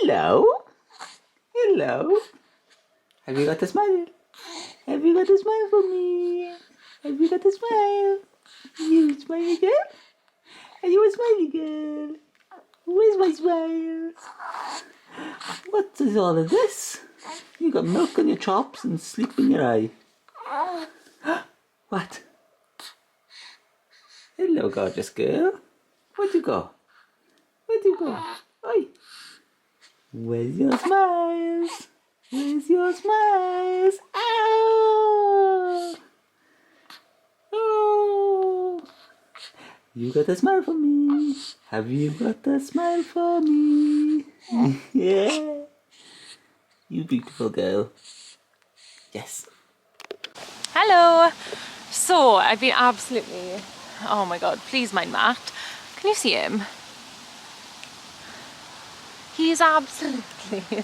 Hello. Hello. Have you got a smile? Have you got a smile for me? Have you got a smile? You a smiley girl? Are you a smiley girl? Where's my smile? What is all of this? You got milk on your chops and sleep in your eye. What? Hello, gorgeous girl. Where'd you go? Where'd you go? Oi. Where's your smiles? Where's your smiles? Ow! Oh! You got a smile for me. Have you got a smile for me? Yeah. You beautiful girl. Yes. Hello. So I've been absolutely, oh my god, please mind Matt. Can you see him? He's absolutely,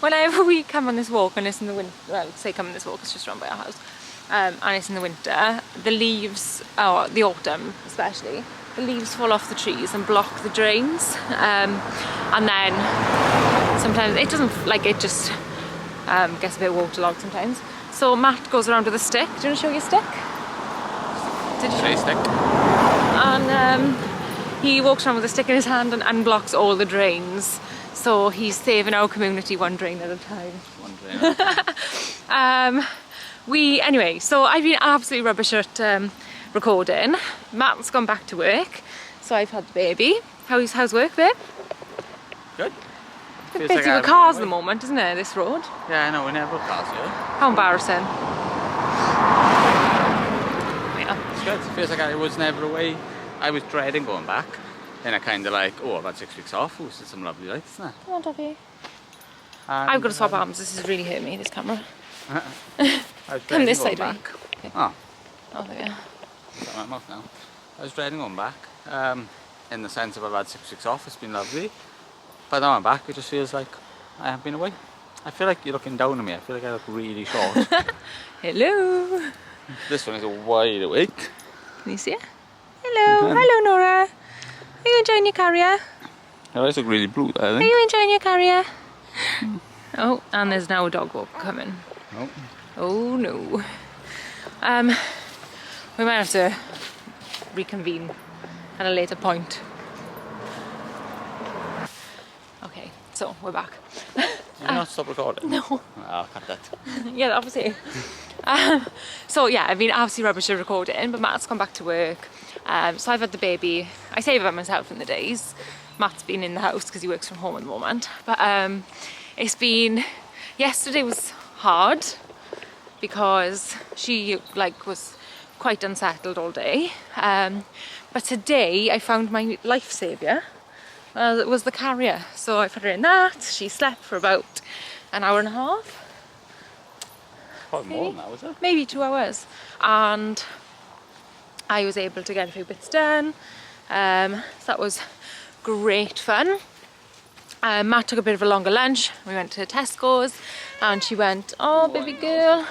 whenever we come on this walk and it's in the winter, well, say come on this walk, it's just around by our house, and it's in the winter, the leaves, oh, the autumn especially, the leaves fall off the trees and block the drains, and then sometimes it doesn't, like it just gets a bit waterlogged sometimes. So Matt goes around with a stick. Do you want to show your stick? Did you show your stick? And he walks around with a stick in his hand and unblocks all the drains. So he's saving our community one drain at a time. One drain at a time. Anyway, so I've been absolutely rubbish at recording. Matt's gone back to work, so I've had the baby. How's work, babe? Good. It's busy with cars at the moment, isn't it, this road? Yeah, I know, we never have cars here. How embarrassing. Yeah. It's good. It feels like I was never away. I was dreading going back. Then I kind of like, oh, I've had 6 weeks off. Oh, it's some lovely lights, isn't it? Come on, Toffee. I've got to swap arms. This is really hurting me, this camera. Come this side, back. Okay. Oh. Oh, there we are. Got my mouth now. I was dreading going back. In the sense of I've had 6 weeks off. It's been lovely. But now I'm back, it just feels like I have been away. I feel like you're looking down on me. I feel like I look really short. Hello. This one is wide awake. Can you see it? Hello. Hello, Nora. Are you enjoying your carrier? Your eyes look really blue there, I think. Are you enjoying your carrier? Oh, and there's now a dog walk coming. Oh. Oh no. We might have to reconvene at a later point. Okay, so we're back. You're not stop recording? No. Oh, I'll cut that. Yeah, obviously. So yeah, I've been absolutely rubbish at recording, but Matt's gone back to work. So I've had the baby. I save it by myself in the days. Matt's been in the house because he works from home at the moment. But it's been, yesterday was hard because she was quite unsettled all day. But today I found my life saviour. It was the carrier. So I put her in that. She slept for about an hour and a half. Probably more than that, was it? Maybe 2 hours. And I was able to get a few bits done. So that was great fun. Matt took a bit of a longer lunch. We went to Tesco's and she went, oh baby girl.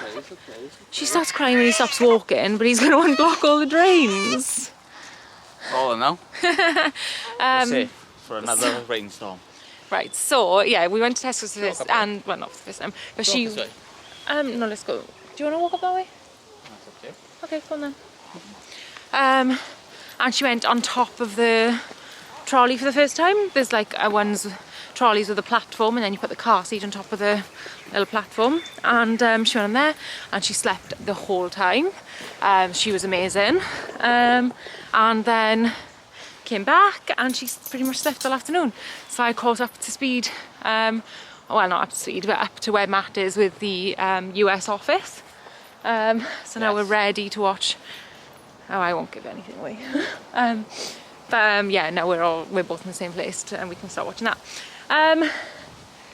She starts crying when he stops walking, but he's going to unblock all the drains. Oh no. For another rainstorm. Right, so yeah, we went to Tesco's for this, and well, not for the first time, but she. No, let's go. Do you want to walk up that way? That's okay. Okay, come on then. And she went on top of the trolley for the first time. There's like trolleys with a platform, and then you put the car seat on top of the little platform. And she went on there, and she slept the whole time. She was amazing. And then came back and she pretty much slept all afternoon. So I caught up to speed, well not up to speed, but up to where Matt is with the US office. So now we're ready to watch, oh I won't give anything away. Yeah, now we're both in the same place and we can start watching that.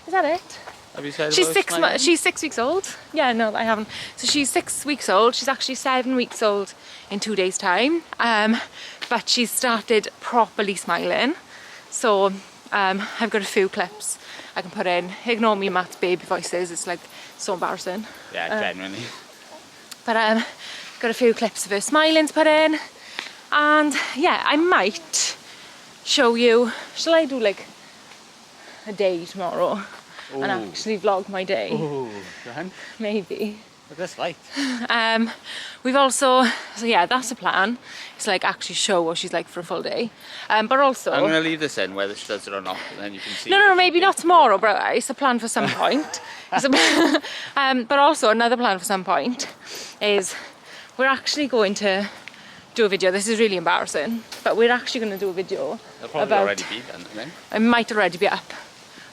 Is that it? Have you said she's 6 weeks old. Yeah, no, I haven't. So she's 6 weeks old. She's actually 7 weeks old in 2 days' time. But she's started properly smiling. So I've got a few clips I can put in. Ignore me, Matt's baby voices. It's like so embarrassing. Yeah, genuinely. But got a few clips of her smiling to put in. And yeah, I might show you. Shall I do like a day tomorrow and actually vlog my day. Oh, Dan. Maybe. Look at this light. We've also, so yeah, that's the plan. It's like actually show what she's like for a full day. But also, I'm going to leave this in whether she does it or not, and then you can see. no, maybe not tomorrow, but it's a plan for some point. But also another plan for some point is we're actually going to do a video. This is really embarrassing, but we're actually going to do a video. It'll probably about, already be done, I think. It might already be up.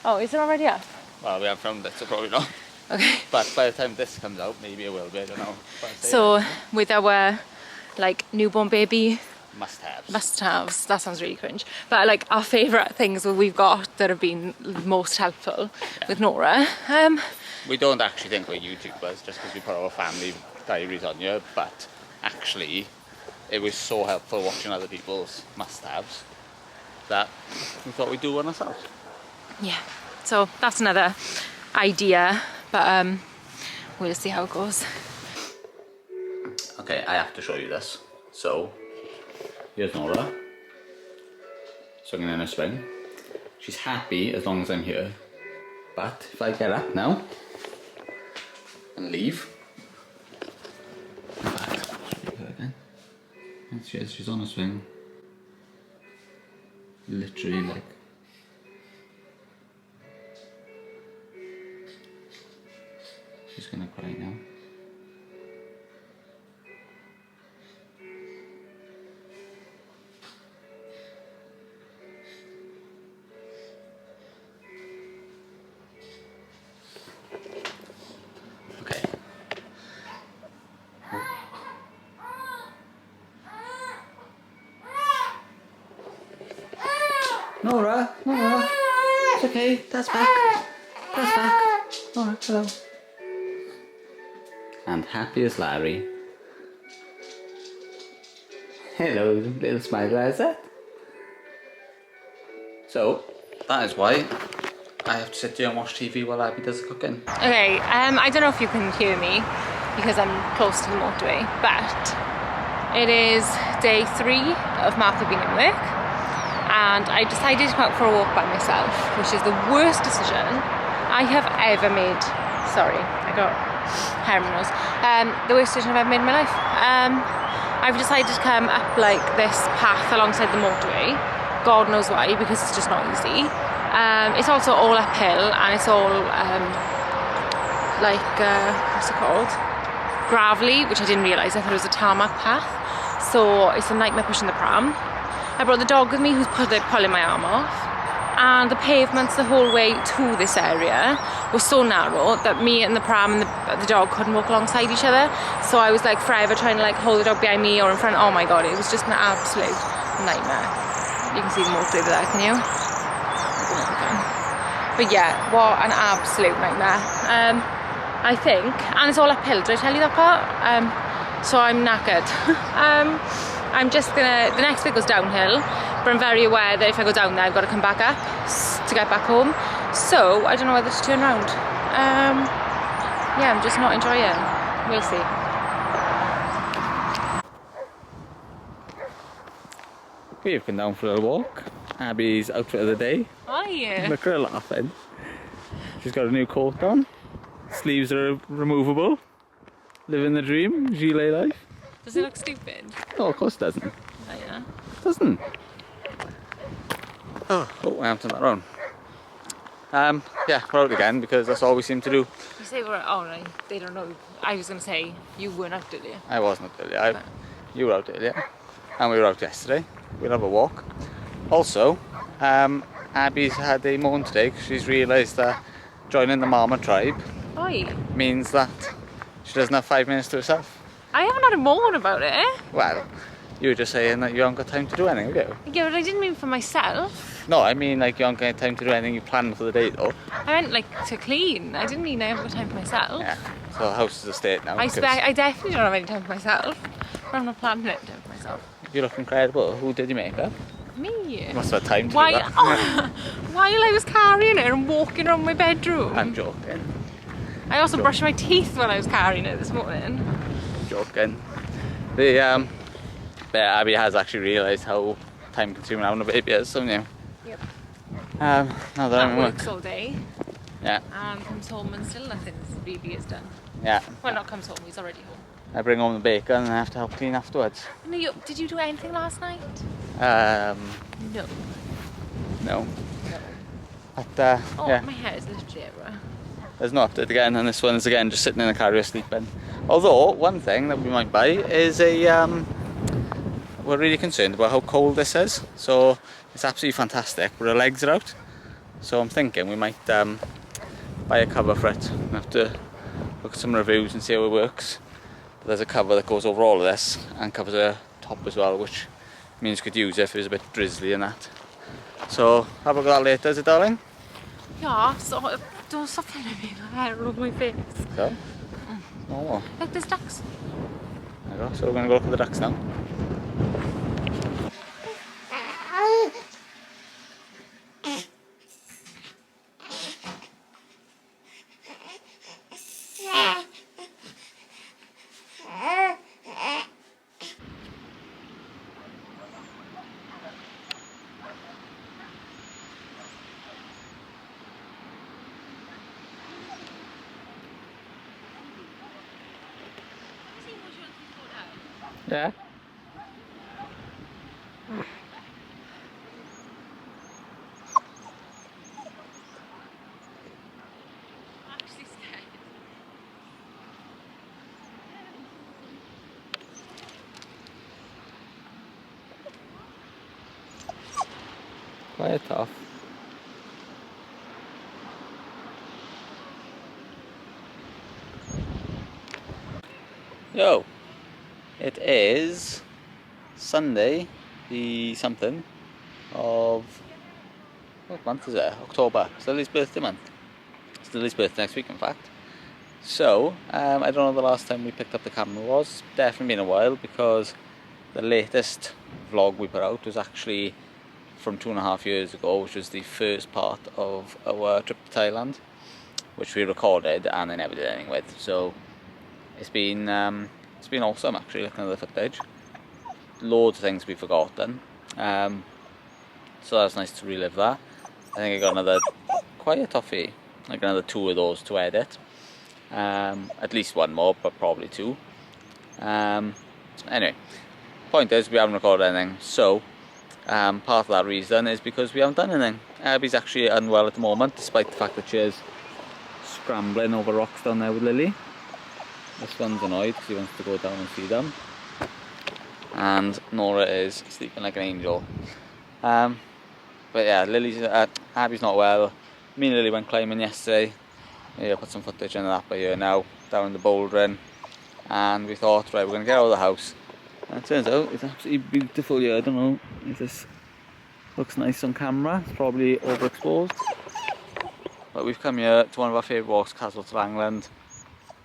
Oh, is it already up? Well, we haven't filmed it, so probably not. Okay. But by the time this comes out, maybe it will be, I don't know. So with our like newborn baby must-haves. that sounds really cringe, but like our favourite things that we've got that have been most helpful with Nora. We don't actually think we're YouTubers just because we put our family diaries on here, but actually it was so helpful watching other people's must-haves that we thought we'd do one ourselves. Yeah, so that's another idea, but we'll see how it goes. Okay, I have to show you this. So here's Nora swinging in a swing. She's happy as long as I'm here, but if I get up now and leave, and she is, she's on a swing, literally like she's gonna cry now. Okay. Nora, it's okay, Dad's back. Dad's back. Nora, hello. And happy as Larry. Hello, little smile, is that? So, that is why I have to sit here and watch TV while Abby does the cooking. Okay, I don't know if you can hear me because I'm close to the motorway, but it is day 3 of Martha being in work, and I decided to come out for a walk by myself, which is the worst decision I have ever made. Sorry, I got hair in my nose. The worst decision I've ever made in my life. I've decided to come up like this path alongside the motorway. God knows why, because it's just not easy. It's also all uphill, and it's all like what's it called? Gravelly, which I didn't realise. I thought it was a tarmac path. So it's a nightmare pushing the pram. I brought the dog with me, who's pulling my arm off. And the pavements the whole way to this area was so narrow that me and the pram and the dog couldn't walk alongside each other. So I was like forever trying to like hold the dog behind me or in front. Oh my god, it was just an absolute nightmare. You can see the motorway there, can you? But yeah, what an absolute nightmare. I think, and it's all uphill. Did I tell you that part? So I'm knackered. I'm just gonna, the next bit goes downhill, but I'm very aware that if I go down there I've got to come back up to get back home. So I don't know whether to turn around. Yeah, I'm just not enjoying. We'll see. We've been down for a little walk. Abby's outfit of the day. Hi. Look at her laughing. She's got a new coat on. Sleeves are removable. Living the dream, gilet life. Does it look stupid? Oh, of course it doesn't. Oh yeah. Doesn't. Oh, I haven't turned that around. Yeah, we're out again because that's all we seem to do. You say we're out, right? They don't know. I was going to say you weren't out earlier. I wasn't out earlier. You were out earlier. And we were out yesterday. We'll have a walk. Also, Abby's had a moan today because she's realised that joining the Mama tribe means that she doesn't have 5 minutes to herself. I haven't had a moan about it. Well, you were just saying that you haven't got time to do anything, have you? Yeah, but I didn't mean for myself. No, I mean like you haven't got time to do anything you planned for the day though. I meant like to clean. I didn't mean I haven't got time for myself. Yeah, so the house is a state now. I definitely don't have any time for myself. I'm not planning it time for myself. You look incredible. Who did you make up? Me. You must have had time to Why? do that. Oh, while I was carrying it and walking around my bedroom. I'm joking. I also brushed my teeth when I was carrying it this morning. Joking. But Abby has actually realised how time consuming having a baby is, haven't you? Yep. Now that I'm That in works work. all day Yeah, and comes home and still nothing really is done. yeah. Well, not comes home, he's already home. I bring home the bacon and I have to help clean afterwards. No, did you do anything last night? No. No. But Oh, yeah, my hair is literally everywhere. there's no update again, and this one is again just sitting in the carrier sleeping. Although one thing that we might buy is we're really concerned about how cold this is. So it's absolutely fantastic, but her legs are out. So I'm thinking we might buy a cover for it. We have to look at some reviews and see how it works. But there's a cover that goes over all of this and covers the top as well, which means you could use it if it was a bit drizzly and that. So have a look at that later, is it, darling? Yeah, so don't stop filming me, my hair all over my face. So, oh, Look, there's ducks. there you go. So we're going to go look at the ducks now. Yeah. Quiet off. Yo, it is Sunday, the something of, what month is it? October. It's Lily's birthday month. It's Lily's birthday next week, in fact. So, I don't know the last time we picked up the camera was. Definitely been a while, because the latest vlog we put out was actually from 2.5 years ago, which was the first part of our trip to Thailand, which we recorded and I never did anything with. So it's been awesome, actually, looking at the footage. Loads of things we've forgotten. So that's nice to relive that. I think I got another quiet toffee, like another 2 of those to edit. At least one more, but probably 2. Anyway, point is we haven't recorded anything. So part of that reason is because we haven't done anything. Abby's actually unwell at the moment, despite the fact that she is scrambling over rocks down there with Lily. This one's annoyed because he wants to go down and see them. And Nora is sleeping like an angel. But yeah, Abby's not well. Me and Lily went climbing yesterday. Yeah, put some footage in that by here now, down in the Bouldering. And we thought, right, we're going to get out of the house. And it turns out it's absolutely beautiful here. I don't know if this looks nice on camera. It's probably overexposed. But we've come here to one of our favourite walks, Castle to Langland.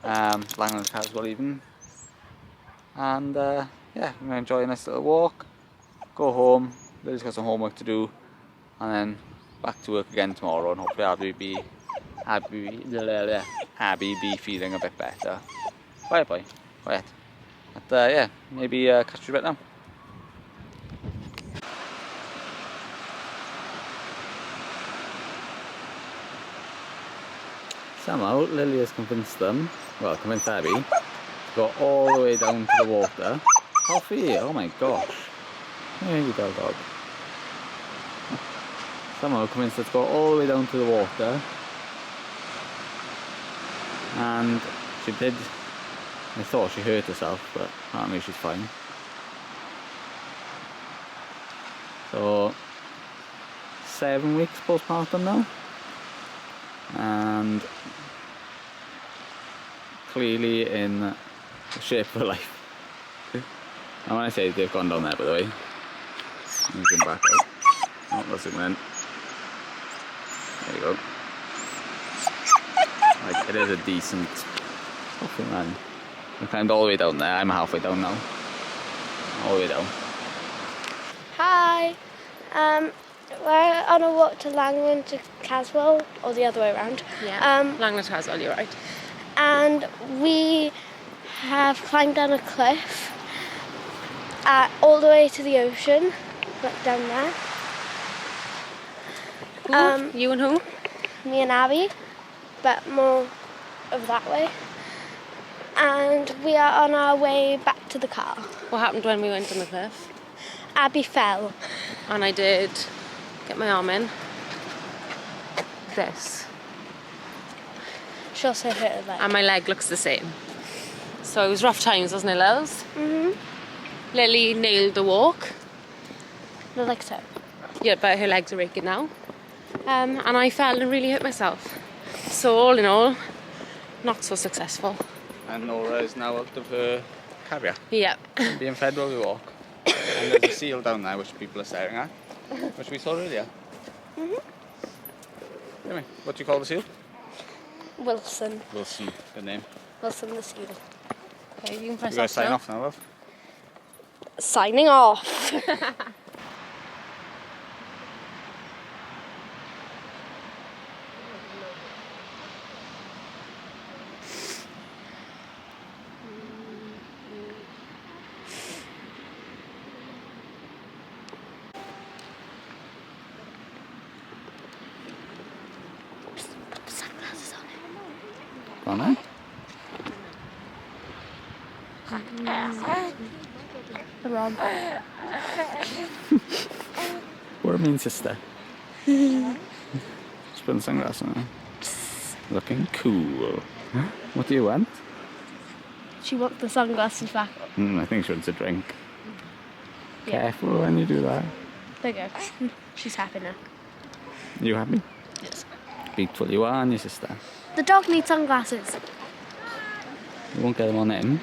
Langland Castle even. And yeah, we're going to enjoy a nice little walk. Go home. Lily's got some homework to do. And then back to work again tomorrow. And hopefully Abby be feeling a bit better. Quiet boy, quiet. But yeah, maybe catch you a bit now. Somehow Lily has convinced them, well, convinced Abby, to go all the way down to the water. Coffee, oh my gosh. Here you go, dog. Somehow convinced her to go all the way down to the water. And she did. I thought she hurt herself, but apparently she's fine. So 7 weeks postpartum now, and clearly in the shape for life. And when I say they've gone down there, by the way, let me zoom back out. Oh, that's zooming in. There you go. Like, it is a decent coffee, man. I climbed all the way down there. I'm halfway down now. All the way down. Hi. We're on a walk to Langland to Caswell, or the other way around. Yeah, Langland Castle, you're right. And we have climbed down a cliff all the way to the ocean, like down there. Who? You and who? Me and Abby, but more of that way. And we are on our way back to the car. What happened when we went on the cliff? Abby fell. And I did get my arm in. This. She also hurt her leg. And my leg looks the same. So it was rough times, wasn't it, Lils? Lily nailed the walk. No, like so. Yeah, but her legs are aching now. And I fell and really hurt myself. So all in all, not so successful. And Nora is now out of her carrier, Yep. being fed while we walk. And there's a seal down there which people are staring at, which we saw earlier. Anyway, what do you call the seal? Wilson. Wilson, good name. Wilson the seal. Okay, you can press You guys sign now. off now, love. Signing off. Sunglasses on it. Go on then. Wrong. We're a mean sister. Just put the sunglasses on. Looking cool. What do you want? She wants the sunglasses back. I think she wants a drink. Yeah. Careful when you do that. There you go. She's happy now. You happy? Yes. Beautiful you are, and your sister. The dog needs sunglasses. You won't get them on him.